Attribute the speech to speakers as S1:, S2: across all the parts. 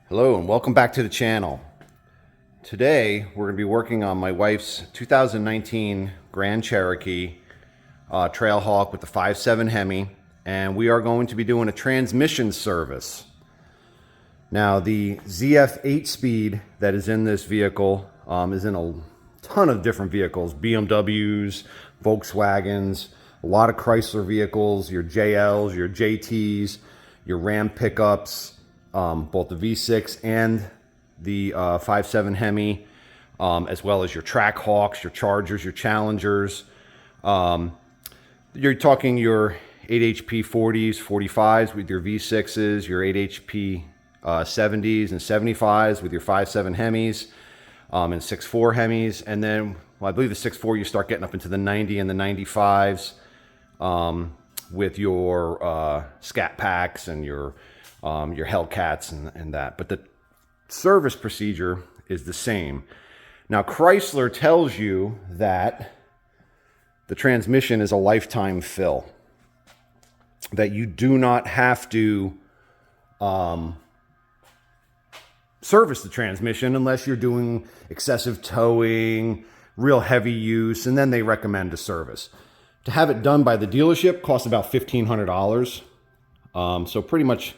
S1: Hello and welcome back to the channel. Today we're going to be working on my wife's 2019 Grand Cherokee Trailhawk with the 5.7 Hemi, and we are going to be doing a transmission service. Now the ZF 8-speed that is in this vehicle is in a ton of different vehicles, BMWs, Volkswagens, a lot of Chrysler vehicles, your JLs, your JTs, your Ram pickups, both the V6 and the 5.7 Hemi, as well as your Trackhawks, your Chargers, your Challengers. You're talking your 8 HP 40s, 45s with your V6s, your 8 HP 70s and 75s with your 5.7 Hemis, and 6.4 Hemis. And then, well, I believe the 6.4 you start getting up into the 90 and the 95s with your Scat Packs and your Hellcats and that. But the service procedure is the same. Now, Chrysler tells you that the transmission is a lifetime fill, that you do not have to service the transmission unless you're doing excessive towing, real heavy use, and then they recommend a service. To have it done by the dealership costs about $1,500. So pretty much,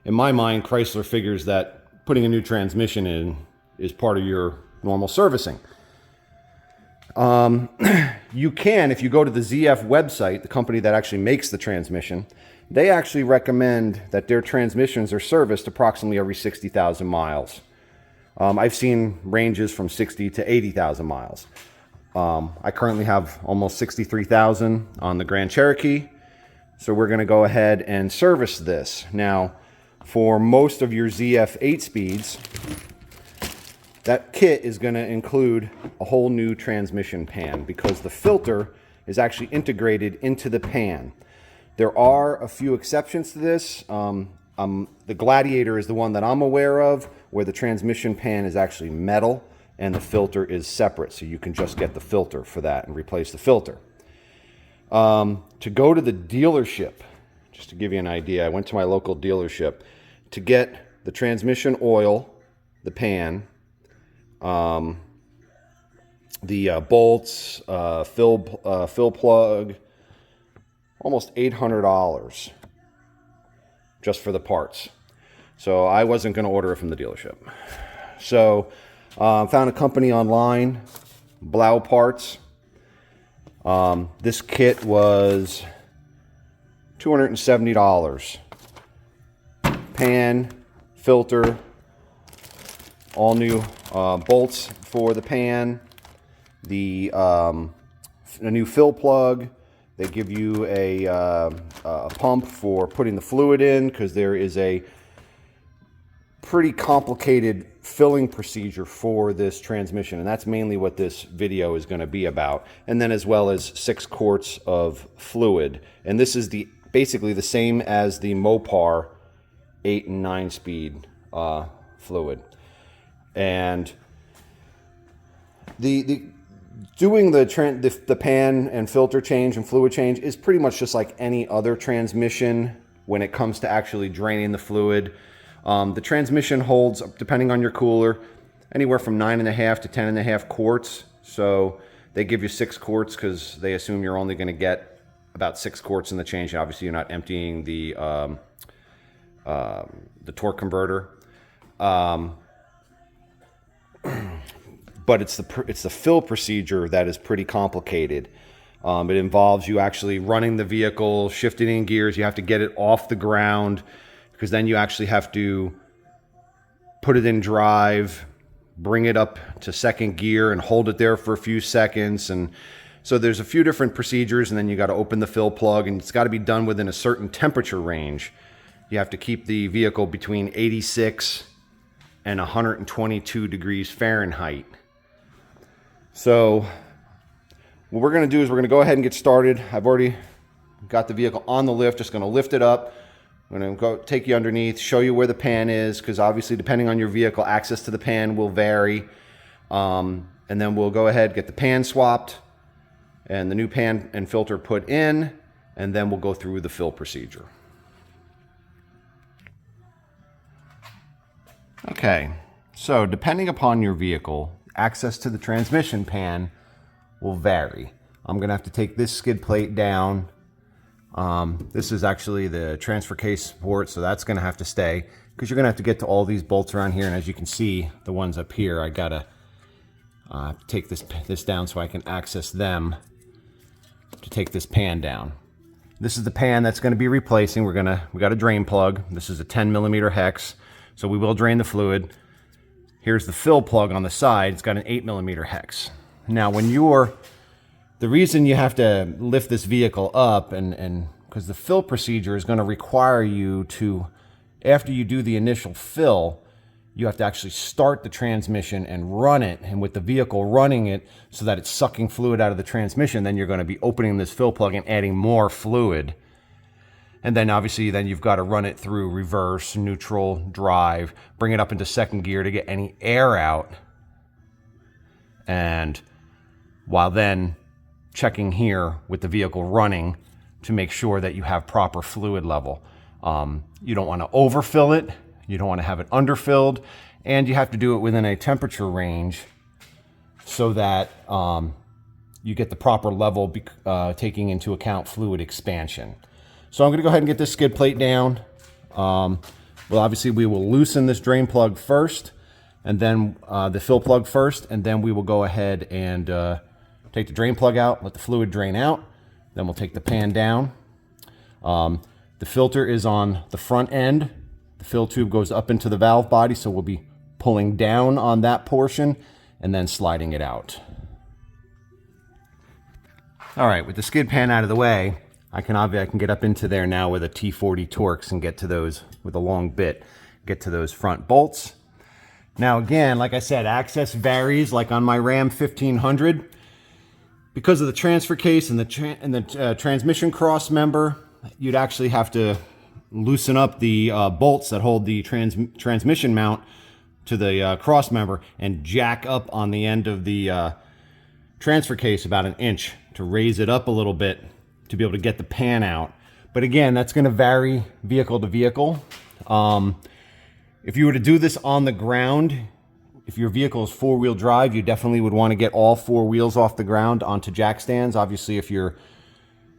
S1: in my mind, Chrysler figures that putting a new transmission in is part of your normal servicing. You can, if you go to the ZF website, the company that actually makes the transmission, they actually recommend that their transmissions are serviced approximately every 60,000 miles. I've seen ranges from 60 to 80,000 miles. I currently have almost 63,000 on the Grand Cherokee, so we're going to go ahead and service this. Now, for most of your ZF 8 speeds, that kit is going to include a whole new transmission pan because the filter is actually integrated into the pan. There are a few exceptions to this. The Gladiator is the one that I'm aware of, where the transmission pan is actually metal and the filter is separate, so you can just get the filter for that and replace the filter. To go to the dealership, just to give you an idea, I went to my local dealership to get the transmission oil, the pan, the bolts, fill plug, almost $800 just for the parts. So I wasn't going to order it from the dealership. So found a company online, Blau Parts. This kit was $270. Pan, filter, all new bolts for the pan, a new fill plug. They give you a pump for putting the fluid in because there is a pretty complicated filling procedure for this transmission, and that's mainly what this video is going to be about. And then as well as 6 quarts of fluid, and this is basically the same as the Mopar 8 and 9 speed fluid. And doing the pan and filter change and fluid change is pretty much just like any other transmission when it comes to actually draining the fluid. The transmission holds, depending on your cooler, anywhere from 9.5 to 10.5 quarts. So they give you 6 quarts because they assume you're only going to get about 6 quarts in the change. Obviously, you're not emptying the torque converter. But it's the fill procedure that is pretty complicated. It involves you actually running the vehicle, shifting in gears. You have to get it off the ground because then you actually have to put it in drive, bring it up to second gear and hold it there for a few seconds. And so there's a few different procedures, and then you got to open the fill plug, and it's got to be done within a certain temperature range. You have to keep the vehicle between 86 and 122 degrees Fahrenheit. So what we're going to do is we're going to go ahead and get started. I've already got the vehicle on the lift, just going to lift it up. I'm going to go take you underneath, show you where the pan is, because obviously depending on your vehicle, access to the pan will vary. And then we'll go ahead, get the pan swapped and the new pan and filter put in, and then we'll go through the fill procedure. Okay, so depending upon your vehicle, access to the transmission pan will vary. I'm going to have to take this skid plate down. This is actually the transfer case support, so that's going to have to stay because you're going to have to get to all these bolts around here. And as you can see, the ones up here, I got to take this down so I can access them to take this pan down. This is the pan that's going to be replacing. We got a drain plug. This is a 10mm hex, so we will drain the fluid. Here's the fill plug on the side. It's got an 8mm hex. Now, the reason you have to lift this vehicle up, and because the fill procedure is going to require you to, after you do the initial fill, you have to actually start the transmission and run it. And with the vehicle running it so that it's sucking fluid out of the transmission, then you're going to be opening this fill plug and adding more fluid. And then obviously then you've got to run it through reverse, neutral, drive, bring it up into second gear to get any air out. And while then checking here with the vehicle running to make sure that you have proper fluid level. You don't want to overfill it. You don't want to have it underfilled, and you have to do it within a temperature range so that you get the proper level, taking into account fluid expansion. So I'm going to go ahead and get this skid plate down. Well, obviously we will loosen this drain plug first, and then the fill plug first, and then we will go ahead and take the drain plug out, let the fluid drain out. Then we'll take the pan down. The filter is on the front end. The fill tube goes up into the valve body, so we'll be pulling down on that portion and then sliding it out. All right, with the skid pan out of the way, I can get up into there now with a T40 Torx and get to those with a long bit, get to those front bolts. Now again, like I said, access varies. Like on my Ram 1500, because of the transfer case and the transmission cross member, you'd actually have to loosen up the bolts that hold the transmission mount to the cross member and jack up on the end of the transfer case about 1 inch to raise it up a little bit to be able to get the pan out. But again, that's going to vary vehicle to vehicle. If you were to do this on the ground, if your vehicle is 4-wheel drive, you definitely would want to get all 4 wheels off the ground onto jack stands. Obviously, if you're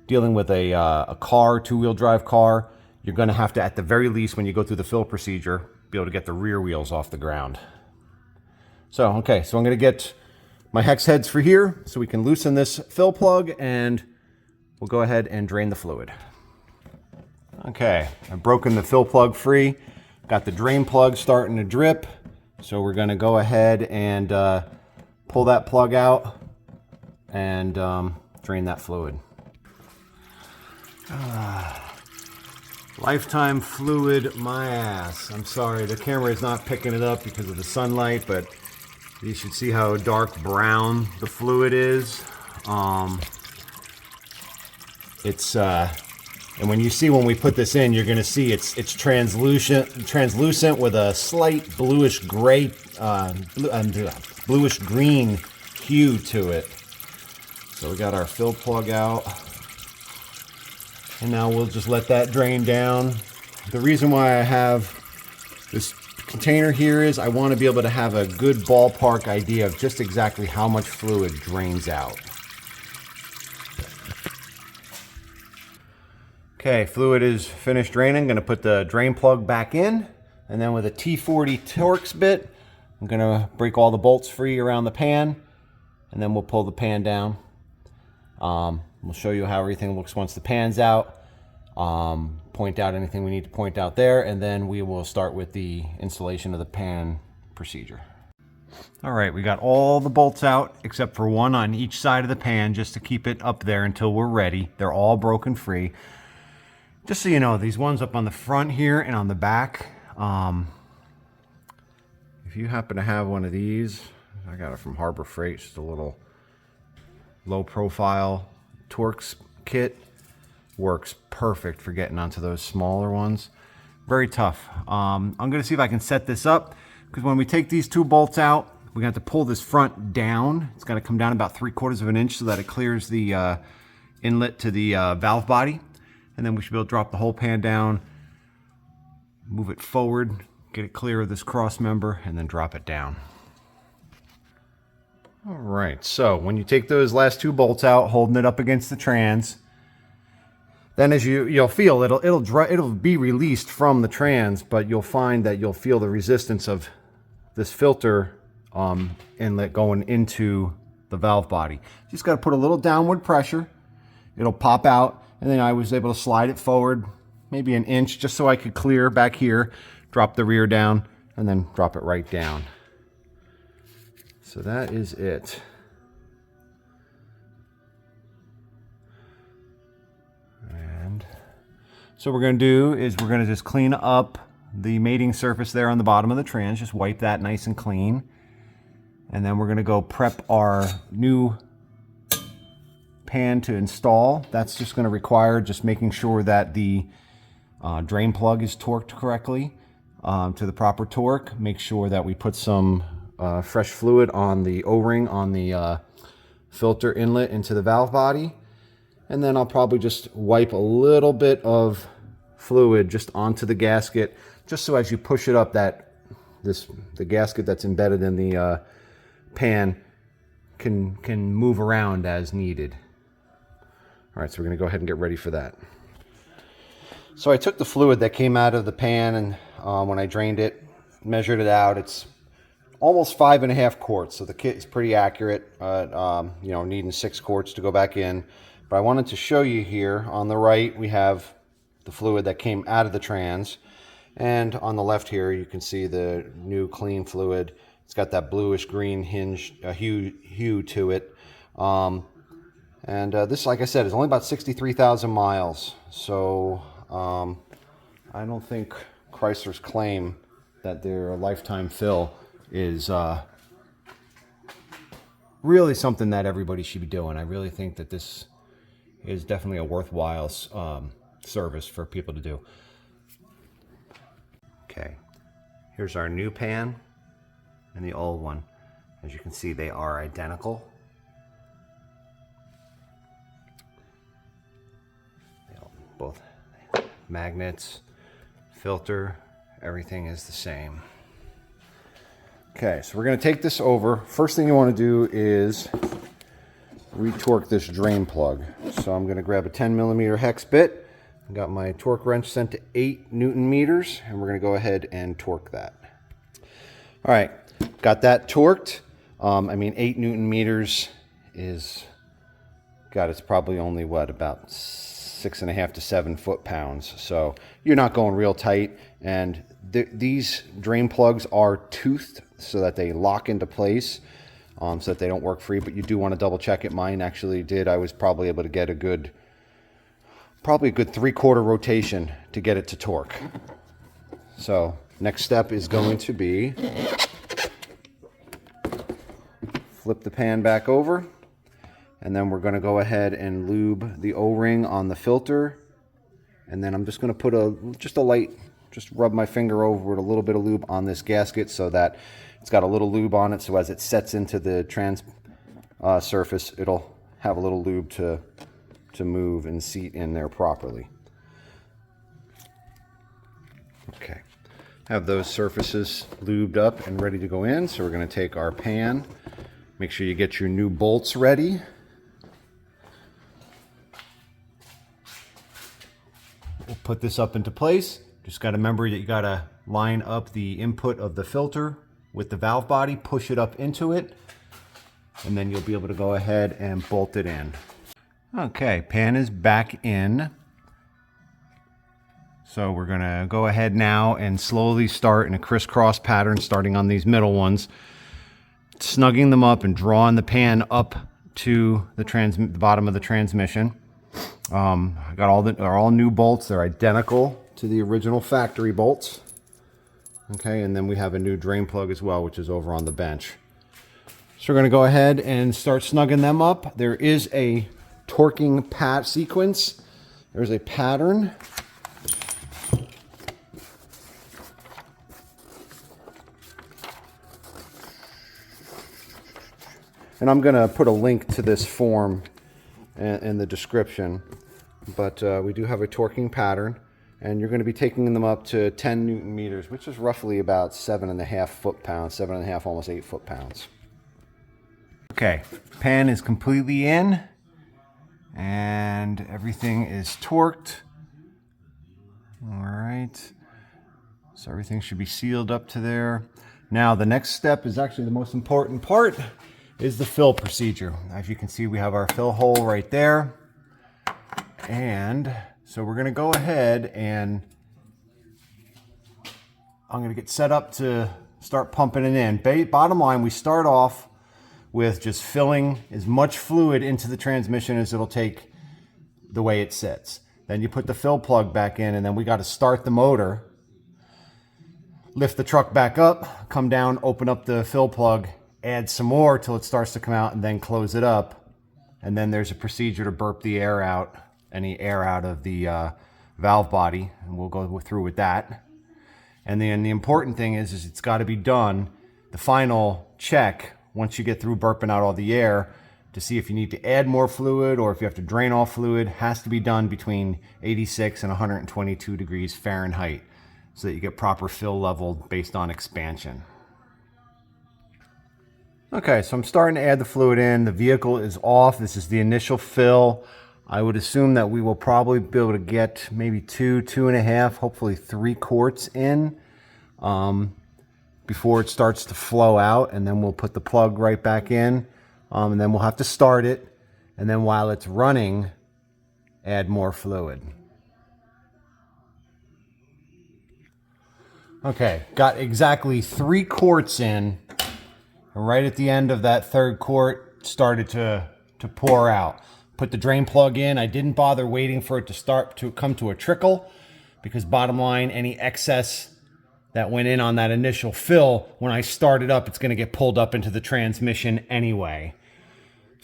S1: dealing with a car, 2-wheel drive car, you're going to have to, at the very least, when you go through the fill procedure, be able to get the rear wheels off the ground. So, okay, so I'm going to get my hex heads for here so we can loosen this fill plug, and we'll go ahead and drain the fluid. Okay, I've broken the fill plug free. Got the drain plug starting to drip. So we're going to go ahead and pull that plug out and drain that fluid. Lifetime fluid, my ass. I'm sorry, the camera is not picking it up because of the sunlight, but you should see how dark brown the fluid is. And when we put this in, you're going to see it's translucent with a slight bluish gray, bluish green hue to it. So we got our fill plug out, and now we'll just let that drain down. The reason why I have this container here is I want to be able to have a good ballpark idea of just exactly how much fluid drains out. Okay, fluid is finished draining. I'm going to put the drain plug back in, and then with a T40 Torx bit, I'm going to break all the bolts free around the pan, and then we'll pull the pan down. We'll show you how everything looks once the pan's out, point out anything we need to point out there, and then we will start with the installation of the pan procedure. All right, we got all the bolts out except for one on each side of the pan just to keep it up there until we're ready. They're all broken free. Just so you know, these ones up on the front here and on the back, if you happen to have one of these, I got it from Harbor Freight, just a little low profile Torx kit, works perfect for getting onto those smaller ones. Very tough. I'm going to see if I can set this up, because when we take these 2 bolts out, we're going to have to pull this front down. It's got to come down about 3/4 of an inch so that it clears the inlet to the valve body. And then we should be able to drop the whole pan down, move it forward, Get it clear of this cross member and then drop it down. All right, so when you take those last two bolts out, holding it up against the trans, then as you'll feel it'll be released from the trans, but you'll find that you'll feel the resistance of this filter inlet going into the valve body. Just got to put a little downward pressure. It'll pop out, and then I was able to slide it forward maybe an inch just so I could clear back here, drop the rear down, and then drop it right down. So that is it. And so what we're going to do is we're going to just clean up the mating surface there on the bottom of the trans. Just wipe that nice and clean. And then we're going to go prep our new pan to install. That's just going to require just making sure that the drain plug is torqued correctly to the proper torque. Make sure that we put some fresh fluid on the O-ring on the filter inlet into the valve body. And then I'll probably just wipe a little bit of fluid just onto the gasket, just so as you push it up, that the gasket that's embedded in the pan can move around as needed. All right, so we're going to go ahead and get ready for that. So I took the fluid that came out of the pan, and when I drained it, measured it out. It's almost 5.5 quarts, so the kit is pretty accurate. Needing 6 quarts to go back in. But I wanted to show you here on the right we have the fluid that came out of the trans, and on the left here you can see the new clean fluid. It's got that bluish green hinge hue to it. This, like I said, is only about 63,000 miles. So I don't think Chrysler's claim that their lifetime fill is really something that everybody should be doing. I really think that this is definitely a worthwhile service for people to do. Okay, here's our new pan and the old one. As you can see, they are identical. Both magnets, filter, everything is the same. Okay, so we're going to take this over. First thing you want to do is retorque this drain plug. So I'm going to grab a 10mm hex bit. I've got my torque wrench set to 8 Newton meters, and we're going to go ahead and torque that. All right, got that torqued. 8 Newton meters is, it's probably only about 6.5 to 7 foot-pounds. So you're not going real tight, and these drain plugs are toothed so that they lock into place, so that they don't work free, but you do want to double check it. Mine actually did. I was probably able to get probably a good 3/4 rotation to get it to torque. So next step is going to be flip the pan back over, and then we're going to go ahead and lube the O-ring on the filter. And then I'm just going to put just rub my finger over it, a little bit of lube on this gasket so that it's got a little lube on it, so as it sets into the trans surface, it'll have a little lube to move and seat in there properly. Okay, have those surfaces lubed up and ready to go in. So we're going to take our pan. Make sure you get your new bolts ready. We'll put this up into place. Just got to remember that you got to line up the input of the filter with the valve body, push it up into it, and then you'll be able to go ahead and bolt it in. Okay, pan is back in. So we're going to go ahead now and slowly start in a crisscross pattern, starting on these middle ones, snugging them up and drawing the pan up to the bottom of the transmission. I got they're all new bolts. They're identical to the original factory bolts. Okay, and then we have a new drain plug as well, which is over on the bench. So we're going to go ahead and start snugging them up. There is a torquing sequence. There's a pattern. And I'm going to put a link to this form in the description. But we do have a torquing pattern. and you're going to be taking them up to 10 Newton meters, which is roughly about 7.5 foot-pounds, 7.5, almost 8 foot-pounds. Okay, pan is completely in, and everything is torqued. All right, so everything should be sealed up to there. Now the next step is actually the most important part, is the fill procedure. As you can see, we have our fill hole right there. And so we're gonna go ahead and I'm gonna get set up to start pumping it in. Bottom line, we start off with just filling as much fluid into the transmission as it'll take the way it sits. Then you put the fill plug back in, and then we got to start the motor, lift the truck back up, come down, open up the fill plug, add some more till it starts to come out, and then close it up. And then there's a procedure to burp the air out, any air out of the valve body, and we'll go through with that. And then the important thing is it's got to be done, the final check, once you get through burping out all the air, to see if you need to add more fluid or if you have to drain off fluid, has to be done between 86 and 122 degrees Fahrenheit so that you get proper fill level based on expansion. Okay, so I'm starting to add the fluid in. The vehicle is off. This is the initial fill. I would assume that we will probably be able to get maybe 2.5, hopefully 3 quarts in before it starts to flow out, and then we'll put the plug right back in. And then we'll have to start it, and then while it's running, add more fluid. Okay, got exactly 3 quarts in, and right at the end of that 3rd quart, started to pour out. Put the drain plug in. I didn't bother waiting for it to start to come to a trickle, because bottom line, any excess that went in on that initial fill, when I start it up, it's going to get pulled up into the transmission anyway.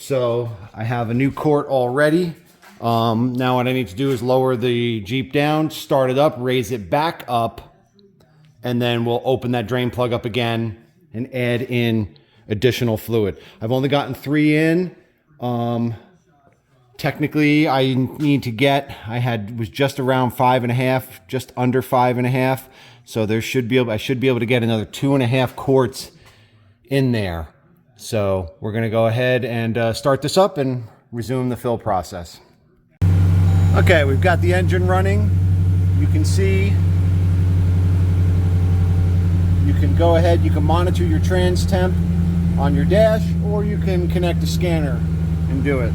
S1: So I have a new quart already. Now what I need to do is lower the Jeep down, start it up, raise it back up, and then we'll open that drain plug up again and add in additional fluid. I've only gotten 3 in. Technically, I need to get, was just around 5.5, just under 5.5. So I should be able to get another 2.5 quarts in there. So we're going to go ahead and start this up and resume the fill process. Okay, we've got the engine running. You can see, you can go ahead, you can monitor your trans temp on your dash, or you can connect a scanner and do it.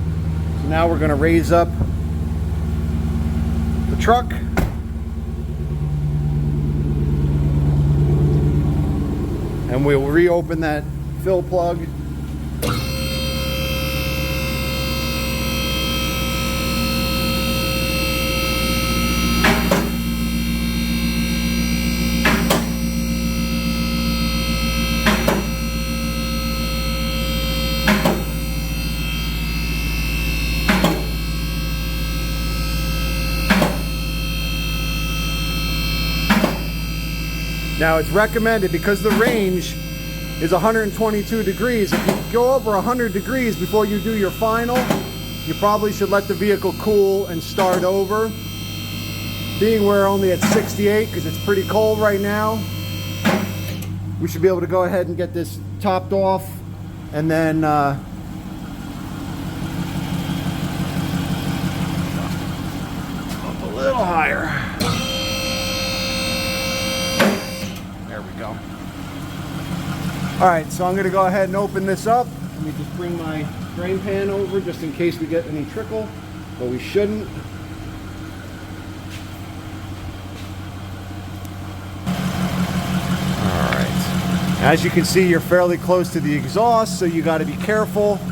S1: So now we're going to raise up the truck. And we'll reopen that fill plug. Now it's recommended, because the range is 122 degrees. If you go over 100 degrees before you do your final, you probably should let the vehicle cool and start over. Being we're only at 68 because it's pretty cold right now, we should be able to go ahead and get this topped off, and then up a little higher. All right, so I'm going to go ahead and open this up. Let me just bring my drain pan over just in case we get any trickle, but we shouldn't. All right. As you can see, you're fairly close to the exhaust, so you got to be careful. So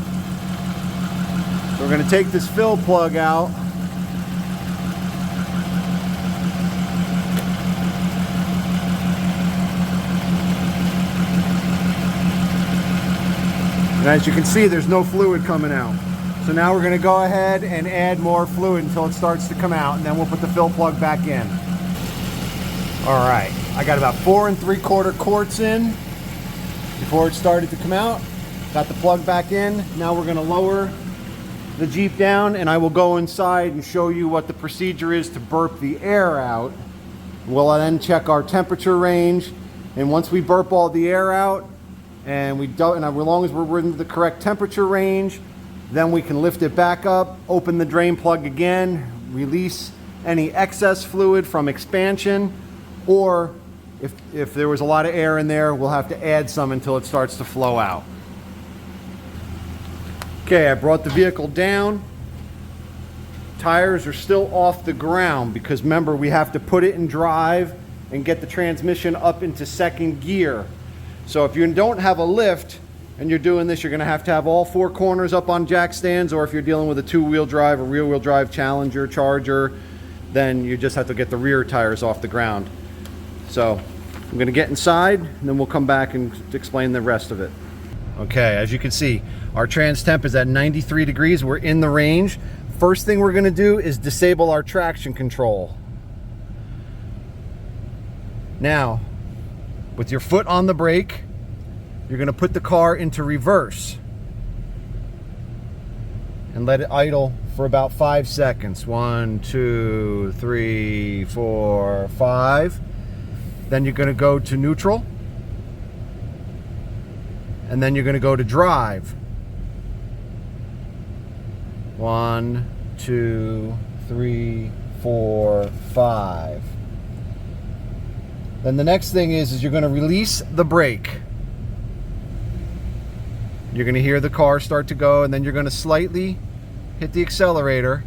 S1: we're going to take this fill plug out. And as you can see, there's no fluid coming out. So now we're going to go ahead and add more fluid until it starts to come out, and then we'll put the fill plug back in. All right, I got about 4 3/4 quarts in before it started to come out. Got the plug back in. Now we're going to lower the Jeep down and I will go inside and show you what the procedure is to burp the air out. We'll then check our temperature range, and once we burp all the air out and as long as we're in the correct temperature range, then we can lift it back up, open the drain plug again, release any excess fluid from expansion, or if there was a lot of air in there, we'll have to add some until it starts to flow out. Okay, I brought the vehicle down. Tires are still off the ground because remember, we have to put it in drive and get the transmission up into second gear. So if you don't have a lift and you're doing this, you're going to have all four corners up on jack stands, or if you're dealing with a two-wheel drive, a rear-wheel drive Challenger, Charger, then you just have to get the rear tires off the ground. So I'm going to get inside and then we'll come back and explain the rest of it. Okay, as you can see, our trans temp is at 93 degrees. We're in the range. First thing we're going to do is disable our traction control. Now, with your foot on the brake, you're going to put the car into reverse and let it idle for about 5 seconds. 1, 2, 3, 4, 5. Then you're going to go to neutral. And then you're going to go to drive. 1, 2, 3, 4, 5. Then the next thing is you're going to release the brake. You're going to hear the car start to go, and then you're going to slightly hit the accelerator.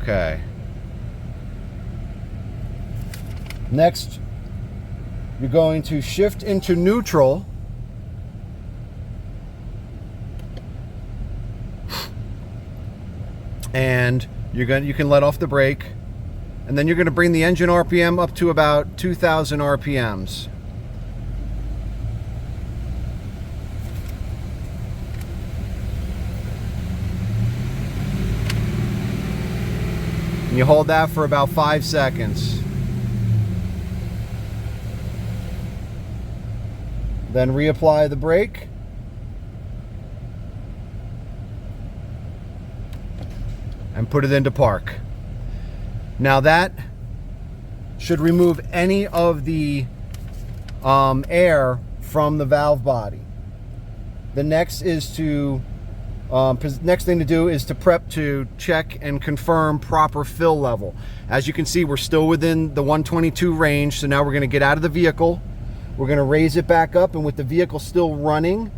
S1: Okay. Next, you're going to shift into neutral. And you can let off the brake. And then you're going to bring the engine RPM up to about 2,000 RPMs. And you hold that for about 5 seconds. Then reapply the brake. And put it into park. Now that should remove any of the air from the valve body. The next is to next thing to do is to prep to check and confirm proper fill level. As you can see, we're still within the 122 range, so now we're going to get out of the vehicle. We're going to raise it back up, and with the vehicle still running,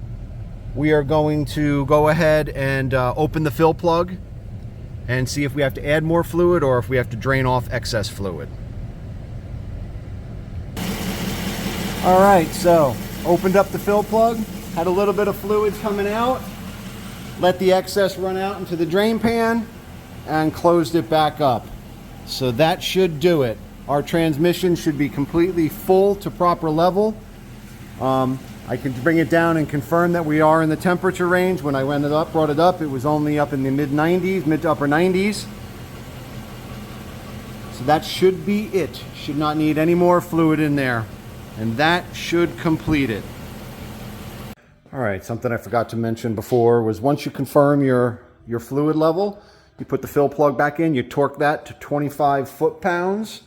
S1: we are going to go ahead and open the fill plug and see if we have to add more fluid or if we have to drain off excess fluid. All right, so opened up the fill plug, had a little bit of fluid coming out, let the excess run out into the drain pan, and closed it back up. So that should do it. Our transmission should be completely full to proper level. I can bring it down and confirm that we are in the temperature range. When I brought it up, it was only up in the mid to upper 90s. So that should be it. Should not need any more fluid in there. And that should complete it. All right, something I forgot to mention before was once you confirm your fluid level, you put the fill plug back in, you torque that to 25 foot-pounds.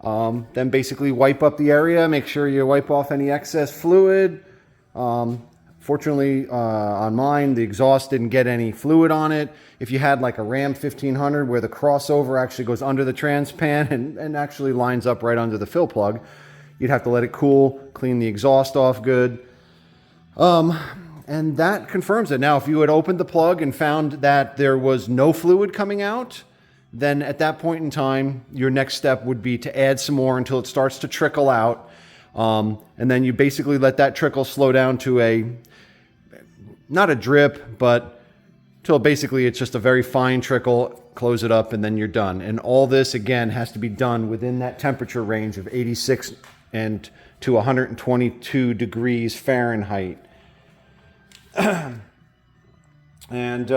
S1: Then basically wipe up the area, make sure you wipe off any excess fluid. Fortunately, on mine, the exhaust didn't get any fluid on it. If you had like a Ram 1500 where the crossover actually goes under the trans pan and actually lines up right under the fill plug, you'd have to let it cool, clean the exhaust off good. And that confirms it. Now, if you had opened the plug and found that there was no fluid coming out, then at that point in time, your next step would be to add some more until it starts to trickle out. And then you basically let that trickle slow down to not a drip, but till basically it's just a very fine trickle, close it up, and then you're done. And all this, again, has to be done within that temperature range of 86 and to 122 degrees Fahrenheit. And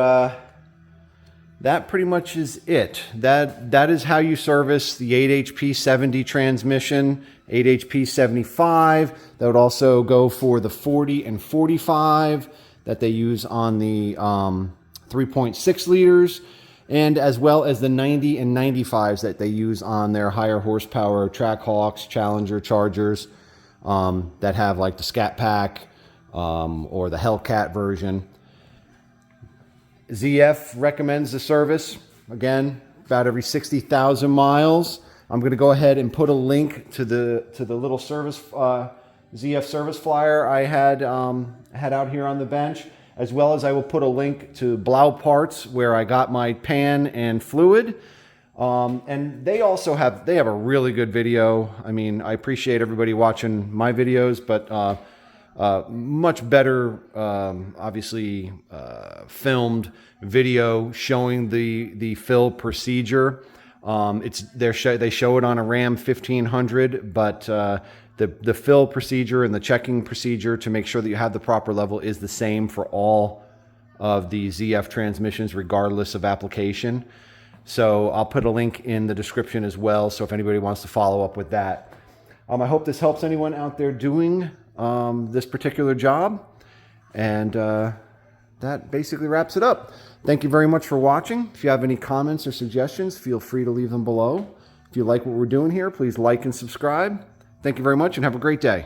S1: that pretty much is it. That is how you service the 8HP70 transmission, 8HP75. That would also go for the 40 and 45 that they use on the 3.6 liters, and as well as the 90 and 95s that they use on their higher horsepower Trackhawks, Challenger, Chargers that have like the Scat Pack or the Hellcat version. ZF recommends the service, again, about every 60,000 miles. I'm going to go ahead and put a link to the little service ZF service flyer I had out here on the bench, as well as I will put a link to Blau Parts where I got my pan and fluid. And they also have a really good video. I mean, I appreciate everybody watching my videos, but much better, obviously, filmed video showing the fill procedure. They show it on a Ram 1500, but the fill procedure and the checking procedure to make sure that you have the proper level is the same for all of the ZF transmissions, regardless of application. So I'll put a link in the description as well, so if anybody wants to follow up with that. I hope this helps anyone out there doing this particular job. And that basically wraps it up. Thank you very much for watching. If you have any comments or suggestions, feel free to leave them below. If you like what we're doing here, please like and subscribe. Thank you very much and have a great day.